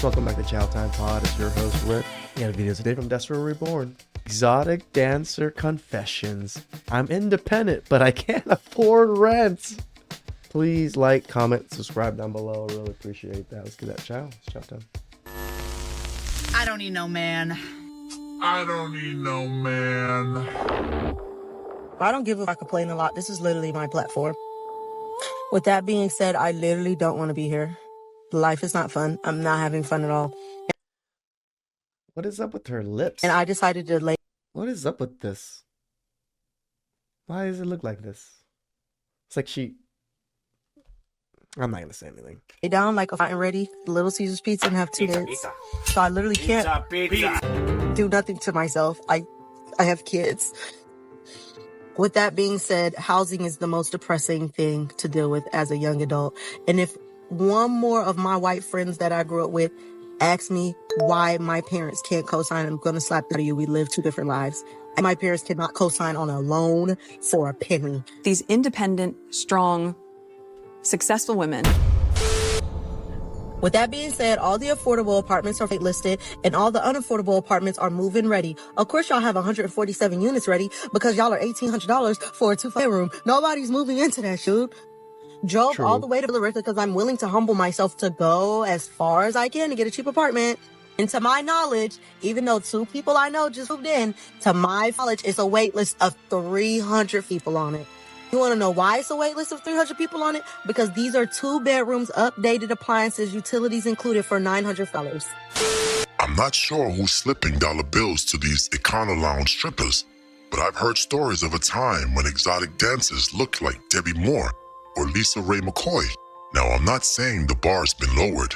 Welcome back to TheChowTimePod. It's your host, Rick. We got a video today from Desperate Reborn. Exotic Dancer Confessions. I'm independent, but I can't afford rent. Please like, comment, subscribe down below. I really appreciate that. Let's get that chow. It's chow time. I don't need no man. I don't need no man. I don't give a fuck. I complain a lot. This is literally my platform. With that being said, I literally don't want to be here. Life is not fun. I'm not having fun at all. What is up with her lips? And I decided to lay What is up with this? Why does it look like this? It's like I'm not going to say anything. down like a fine ready Little Caesars pizza and have two kids. So I literally can't do nothing to myself. I have kids. With that being said, housing is the most depressing thing to deal with as a young adult. And if one more of my white friends that I grew up with asks me why my parents can't co-sign, I'm going to slap that at you. We live two different lives. And my parents cannot co-sign on a loan for a penny. These independent, strong, successful women. With that being said, all the affordable apartments are listed and all the unaffordable apartments are move-in ready. Of course, y'all have 147 units ready because y'all are $1,800 for a two-bedroom. Nobody's moving into that shit. Drove all the way to Larissa because I'm willing to humble myself to go as far as I can to get a cheap apartment. And to my knowledge, even though two people I know just moved in, to my knowledge, it's a wait list of 300 people on it. You want to know why it's a wait list of 300 people on it? Because these are 2 bedrooms, updated appliances, utilities included for $900. I'm not sure who's slipping dollar bills to these Econo Lounge strippers, but I've heard stories of a time when exotic dancers looked like Debbie Moore or Lisa Ray McCoy. Now, I'm not saying the bar's been lowered,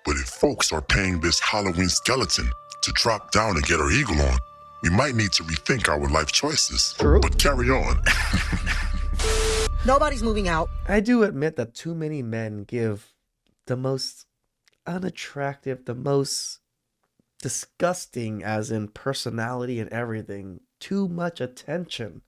but if folks are paying this Halloween skeleton to drop down and get her eagle on, we might need to rethink our life choices. True. But carry on. Nobody's moving out. I do admit that too many men give the most unattractive, the most disgusting, as in personality and everything, too much attention.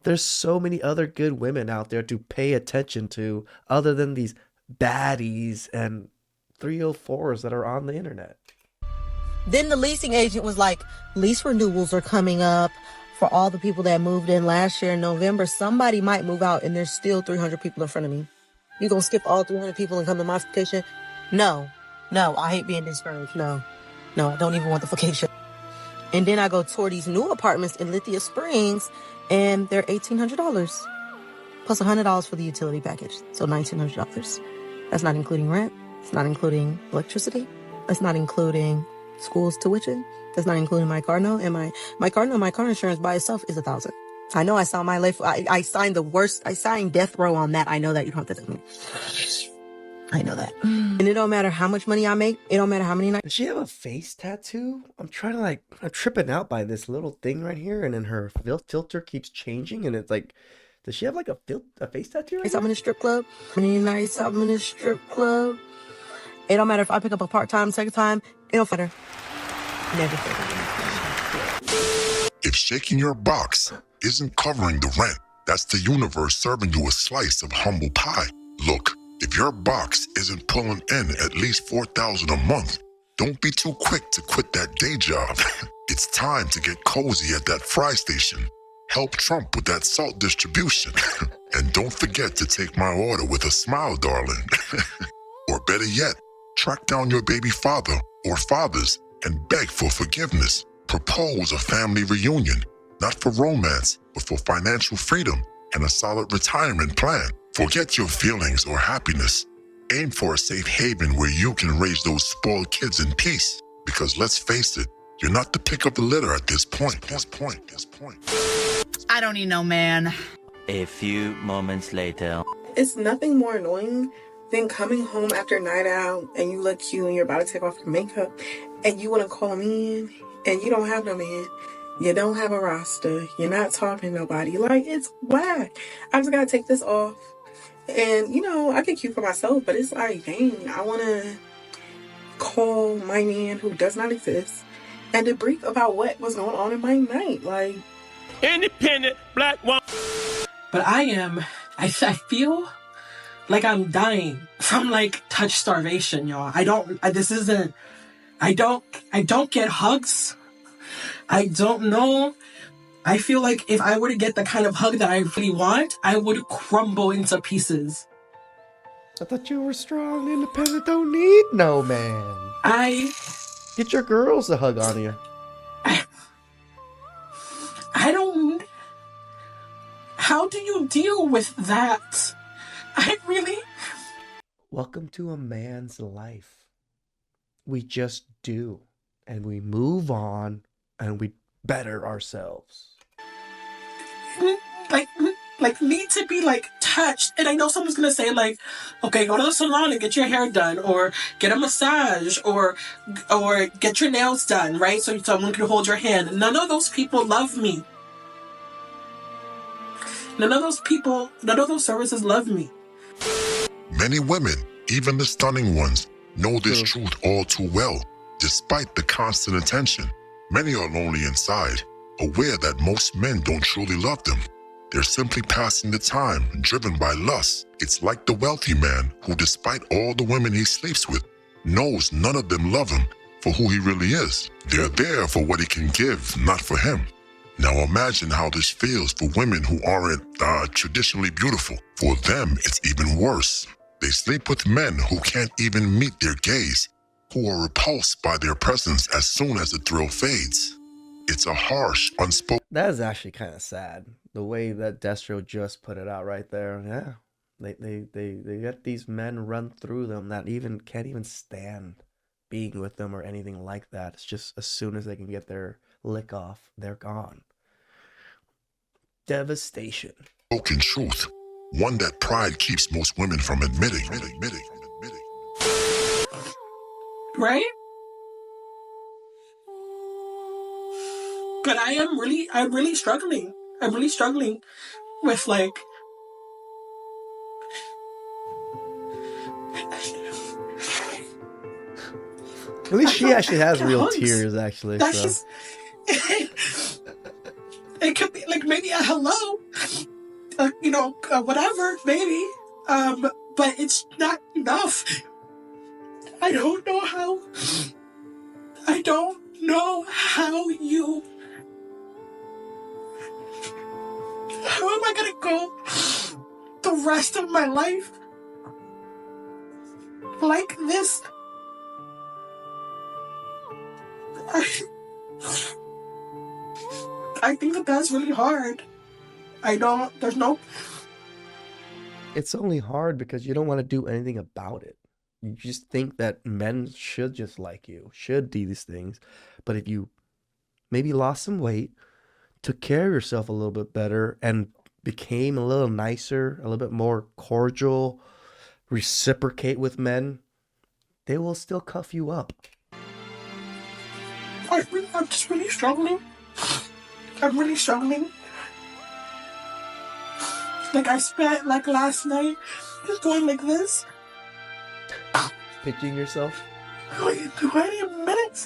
There's so many other good women out there to pay attention to other than these baddies and 304s that are on the internet. Then the leasing agent was like, lease renewals are coming up for all the people that moved in last year in November. Somebody might move out and there's still 300 people in front of me. You gonna skip all 300 people and come to my vacation? No, I hate being discouraged. No, I don't even want the vacation. And then I go tour these new apartments in Lithia Springs and they're $1,800 plus $100 for the utility package. So $1,900. That's not including rent. It's not including electricity. That's not including school's tuition. That's not including my car note. And my car note, my car insurance by itself is $1,000. I know I signed my life. I signed I signed death row on that. I know that. You don't have to tell me. I know that. And it don't matter how much money I make. It don't matter how many nights. Does she have a face tattoo? I'm tripping out by this little thing right here. And then her filter keeps changing. And it's like, does she have like a face tattoo right I'm in a strip club. Many nights I'm in a strip club. It don't matter if I pick up a part-time, second time. It don't matter. Never feel. If shaking your box isn't covering the rent, that's the universe serving you a slice of humble pie. Look, if your box isn't pulling in at least $4,000 a month, don't be too quick to quit that day job. It's time to get cozy at that fry station. Help Trump with that salt distribution. And don't forget to take my order with a smile, darling. Or better yet, track down your baby father or fathers and beg for forgiveness. Propose a family reunion, not for romance, but for financial freedom and a solid retirement plan. Forget your feelings or happiness. Aim for a safe haven where you can raise those spoiled kids in peace. Because let's face it, you're not the pick of the litter at this point. I don't need no man. A few moments later. It's nothing more annoying than coming home after a night out and you look cute and you're about to take off your makeup and you want to call me in and you don't have no man. You don't have a roster. You're not talking to nobody. Like, it's whack. I just got to take this off. And, I get cute for myself, but it's like, dang, I want to call my man who does not exist and debrief about what was going on in my night. Like, independent black woman. But I feel like I'm dying from like touch starvation, y'all. I don't get hugs. I don't know. I feel like if I were to get the kind of hug that I really want, I would crumble into pieces. I thought you were strong, independent, don't need no man. Get your girls to hug on you. I don't... How do you deal with that? I really... Welcome to a man's life. We just do. And we move on and we better ourselves. Like need to be like touched. And I know someone's gonna say like, okay, go to the salon and get your hair done, or get a massage, or get your nails done, right? So someone can hold your hand. None of those people love me. None of those services love me. Many women, even the stunning ones, know this truth all too well. Despite the constant attention, many are lonely inside, aware that most men don't truly love them. They're simply passing the time, driven by lust. It's like the wealthy man who, despite all the women he sleeps with, knows none of them love him for who he really is. They're there for what he can give, not for him. Now imagine how this feels for women who aren't traditionally beautiful. For them, it's even worse. They sleep with men who can't even meet their gaze, who are repulsed by their presence as soon as the thrill fades. It's a harsh, unspoken... That is actually kind of sad. The way that Destro just put it out right there. Yeah. They let these men run through them that can't even stand being with them or anything like that. It's just as soon as they can get their lick off, they're gone. Devastation. Spoken truth. One that pride keeps most women from admitting. Right? But I'm really struggling. I'm really struggling with like... At least she actually has real tears, actually. That's so. just... It could be like maybe a hello. Whatever, maybe. But it's not enough. I don't know how you... How am I gonna go the rest of my life like this? I think that's really hard. It's only hard because you don't want to do anything about it. You just think that men should just like you, should do these things. But if you maybe lost some weight, took care of yourself a little bit better, and became a little nicer, a little bit more cordial, reciprocate with men, they will still cuff you up. I'm just really struggling. I'm really struggling. Like I spent like last night just going like this. Pitching yourself? Like 20 minutes.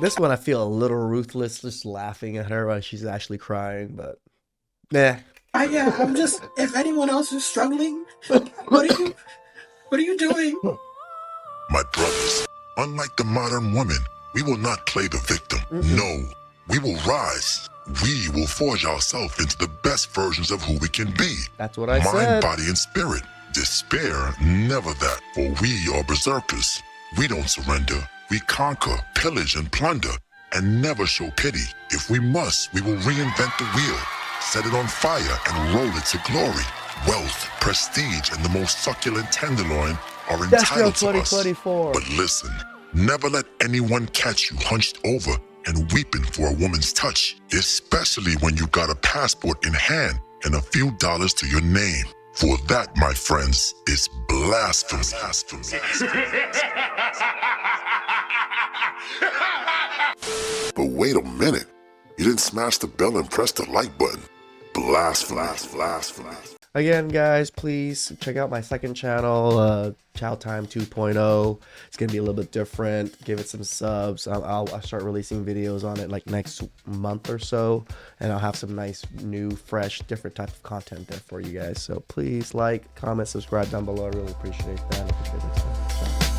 This one I feel a little ruthless, just laughing at her while she's actually crying, but nah. I'm just, if anyone else is struggling, what are you doing? My brothers, unlike the modern woman, we will not play the victim. No, we will rise. We will forge ourselves into the best versions of who we can be. That's what I said. said. Mind, body, and spirit. Despair, never that. For we are berserkers. We don't surrender. We conquer, pillage, and plunder, and never show pity. If we must, we will reinvent the wheel, set it on fire, and roll it to glory. Wealth, prestige, and the most succulent tenderloin are entitled to us. But listen, never let anyone catch you hunched over and weeping for a woman's touch, especially when you got a passport in hand and a few dollars to your name. For that, my friends, is blasphemy. But wait a minute. You didn't smash the bell and press the like button. Blasphemy. Again, guys, please check out my second channel, Chow Time 2.0. It's gonna be a little bit different. Give it some subs. I'll start releasing videos on it like next month or so, and I'll have some nice, new, fresh, different type of content there for you guys. So please like, comment, subscribe down below. I really appreciate that.